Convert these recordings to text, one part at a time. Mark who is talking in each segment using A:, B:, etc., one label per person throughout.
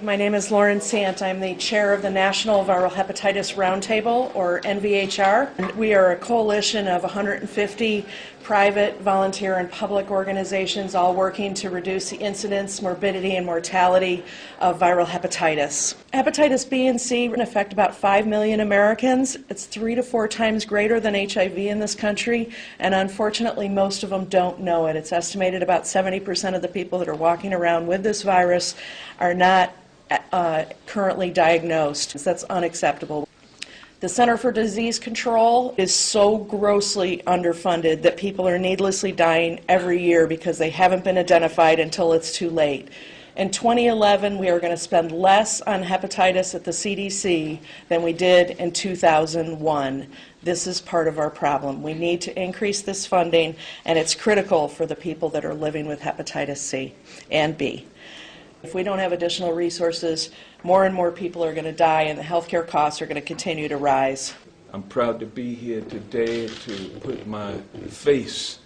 A: My name is Lauren Sant. I'm the chair of the National Viral Hepatitis Roundtable, or NVHR. And we are a coalition of 150 private, volunteer, and public organizations all working to reduce the incidence, morbidity, and mortality of viral hepatitis. Hepatitis B and C affect about 5 million Americans. It's 3 to 4 times greater than HIV in this country, and unfortunately most of them don't know it. It's estimated about 70% of the people that are walking around with this virus are not currently diagnosed. That's unacceptable. The Center for Disease Control is so grossly underfunded that people are needlessly dying every year because they haven't been identified until it's too late. In 2011, we are going to spend less on hepatitis at the CDC than we did in 2001. This is part of our problem. We need to increase this funding, and it's critical for the people that are living with hepatitis C and B. If we don't have additional resources, more and more people are going to die, and the healthcare costs are going to continue to rise.
B: I'm proud to be here today to put my face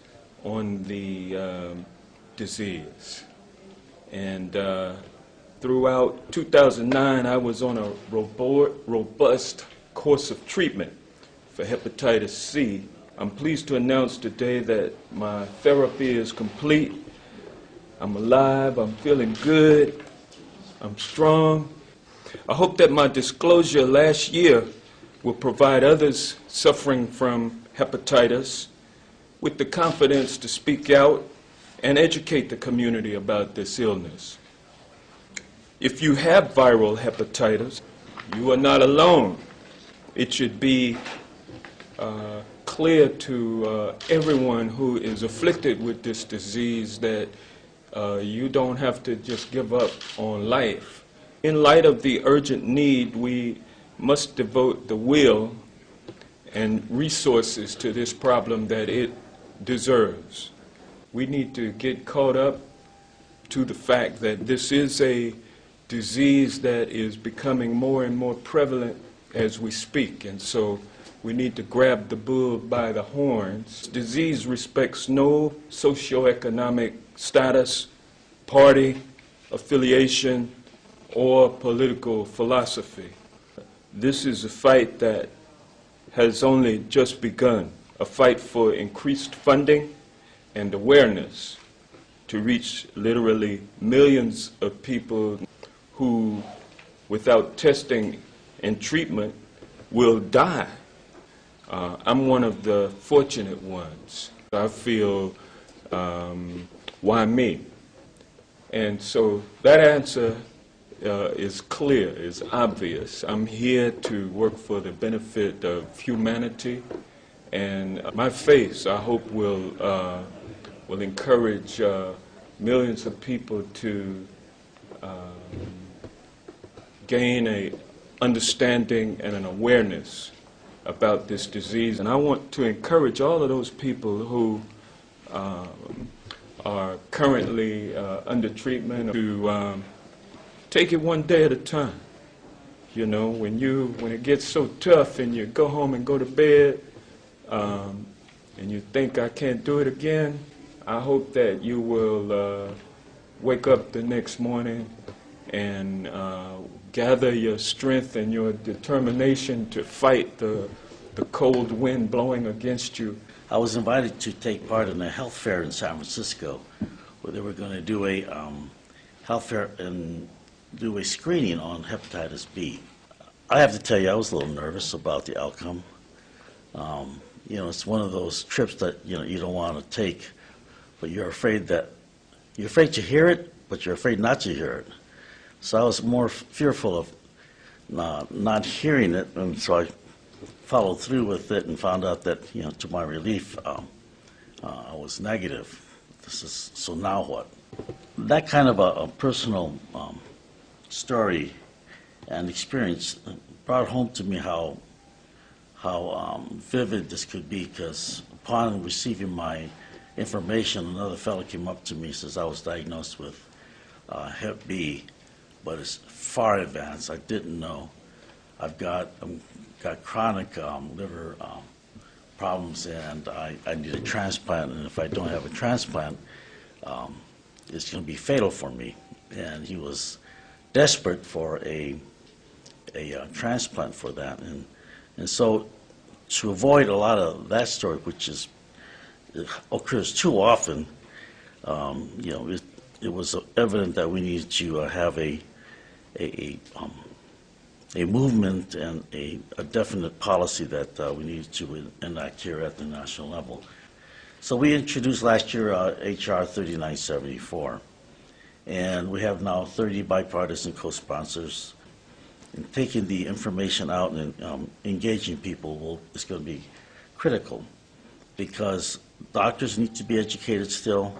B: on the disease. And throughout 2009, I was on a robust course of treatment for hepatitis C. I'm pleased to announce today that my therapy is complete. I'm alive, I'm feeling good, I'm strong. I hope that my disclosure last year will provide others suffering from hepatitis with the confidence to speak out and educate the community about this illness. If you have viral hepatitis, you are not alone. It should be clear to everyone who is afflicted with this disease that you don't have to just give up on life. In light of the urgent need, we must devote the will and resources to this problem that it deserves. We need to get caught up to the fact that this is a disease that is becoming more and more prevalent as we speak, and so we need to grab the bull by the horns. Disease respects no socioeconomic status, party, affiliation, or political philosophy. This is a fight that has only just begun, a fight for increased funding and awareness to reach literally millions of people who, without testing and treatment, will die. I'm one of the fortunate ones. I feel, why me? And so that answer is clear, is obvious. I'm here to work for the benefit of humanity, and my face, I hope, will encourage millions of people to gain an understanding and an awareness about this disease. And I want to encourage all of those people who are currently under treatment to take it one day at a time. You know, when it gets so tough and you go home and go to bed and you think, I can't do it again, I hope that you will wake up the next morning and gather your strength and your determination to fight the cold wind blowing against you.
C: I was invited to take part in a health fair in San Francisco where they were going to do a health fair and do a screening on hepatitis B. I have to tell you, I was a little nervous about the outcome. You know, it's one of those trips that you don't want to take, but you're afraid to hear it, but you're afraid not to hear it. So I was more fearful of not hearing it, and so I followed through with it and found out that, to my relief, I was negative. So now what? That kind of a personal story and experience brought home to me how vivid this could be, because upon receiving my information, another fellow came up to me and says I was diagnosed with Hep B, but it's far advanced. I didn't know. I've got chronic liver problems, and I need a transplant, and if I don't have a transplant, it's going to be fatal for me. And he was desperate for a transplant for that. And so to avoid a lot of that story, which it occurs too often, it was evident that we needed to have a movement and a definite policy that we needed to enact here at the national level. So we introduced last year HR 3974, and we have now 30 bipartisan co-sponsors. And taking the information out and engaging people is going to be critical, because doctors need to be educated still,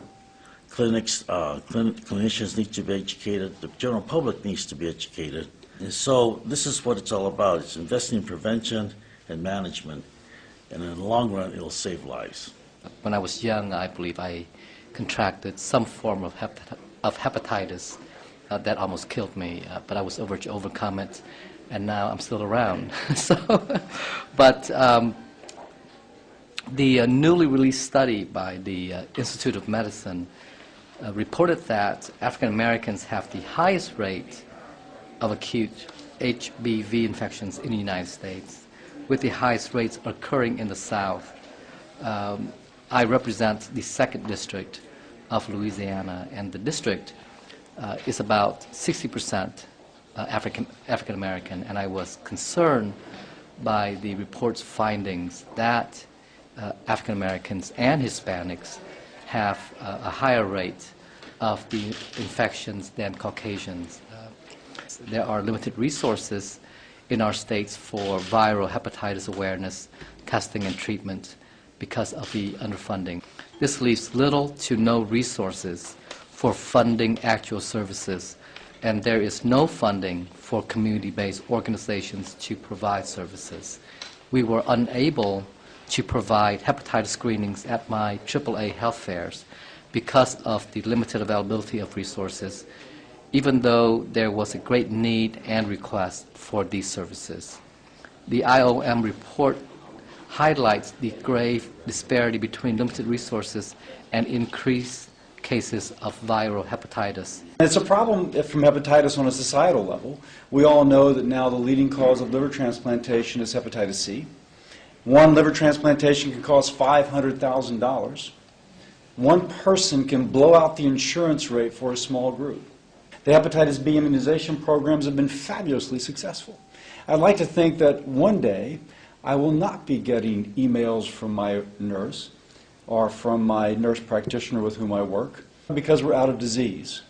C: clinicians need to be educated, the general public needs to be educated. And so this is what it's all about. It's investing in prevention and management, and in the long run, it'll save lives.
D: When I was young, I believe I contracted some form of hepatitis that almost killed me, but I was able to overcome it, and now I'm still around. But the newly released study by the Institute of Medicine reported that African Americans have the highest rate of acute HBV infections in the United States, with the highest rates occurring in the South. I represent the 2nd District of Louisiana, and the district is about 60% African American, and I was concerned by the report's findings that African Americans and Hispanics have a higher rate of the infections than Caucasians. There are limited resources in our states for viral hepatitis awareness, testing, and treatment because of the underfunding. This leaves little to no resources for funding actual services, and there is no funding for community-based organizations to provide services. We were unable to provide hepatitis screenings at my AAA health fairs because of the limited availability of resources, even though there was a great need and request for these services. The IOM report highlights the grave disparity between limited resources and increased cases of viral hepatitis.
E: It's a problem from hepatitis on a societal level. We all know that now the leading cause of liver transplantation is hepatitis C. One liver transplantation can cost $500,000. One person can blow out the insurance rate for a small group. The hepatitis B immunization programs have been fabulously successful. I'd like to think that one day I will not be getting emails from my nurse or from my nurse practitioner with whom I work because we're out of disease.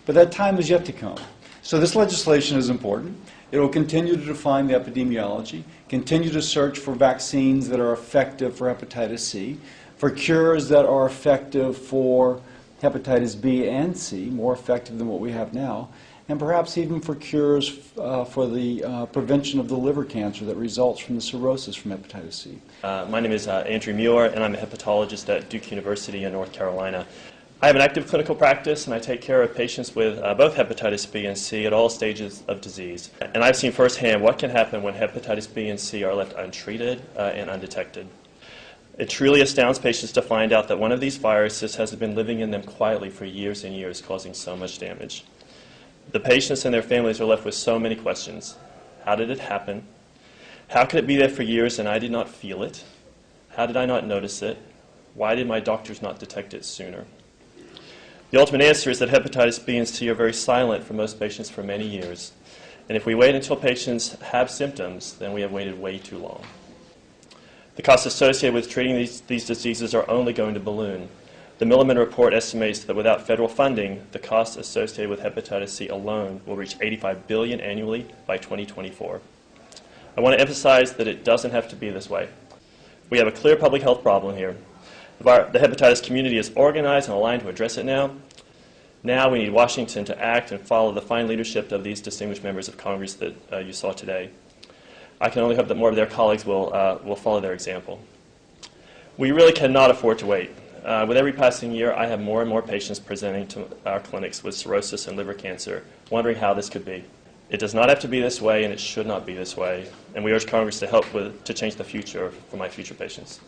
E: But that time is yet to come. So this legislation is important. It will continue to define the epidemiology, continue to search for vaccines that are effective for hepatitis C, for cures that are effective for hepatitis B and C, more effective than what we have now, and perhaps even for cures for the prevention of the liver cancer that results from the cirrhosis from hepatitis C.
F: My name is Andrew Muir, and I'm a hepatologist at Duke University in North Carolina. I have an active clinical practice, and I take care of patients with both hepatitis B and C at all stages of disease. And I've seen firsthand what can happen when hepatitis B and C are left untreated and undetected. It truly astounds patients to find out that one of these viruses has been living in them quietly for years and years, causing so much damage. The patients and their families are left with so many questions. How did it happen? How could it be there for years and I did not feel it? How did I not notice it? Why did my doctors not detect it sooner? The ultimate answer is that hepatitis B and C are very silent for most patients for many years. And if we wait until patients have symptoms, then we have waited way too long. The costs associated with treating these diseases are only going to balloon. The Milliman report estimates that without federal funding, the costs associated with hepatitis C alone will reach $85 billion annually by 2024. I want to emphasize that it doesn't have to be this way. We have a clear public health problem here. The hepatitis community is organized and aligned to address it now. Now we need Washington to act and follow the fine leadership of these distinguished members of Congress that you saw today. I can only hope that more of their colleagues will follow their example. We really cannot afford to wait. With every passing year, I have more and more patients presenting to our clinics with cirrhosis and liver cancer, wondering how this could be. It does not have to be this way, and it should not be this way. And we urge Congress to help to change the future for my future patients.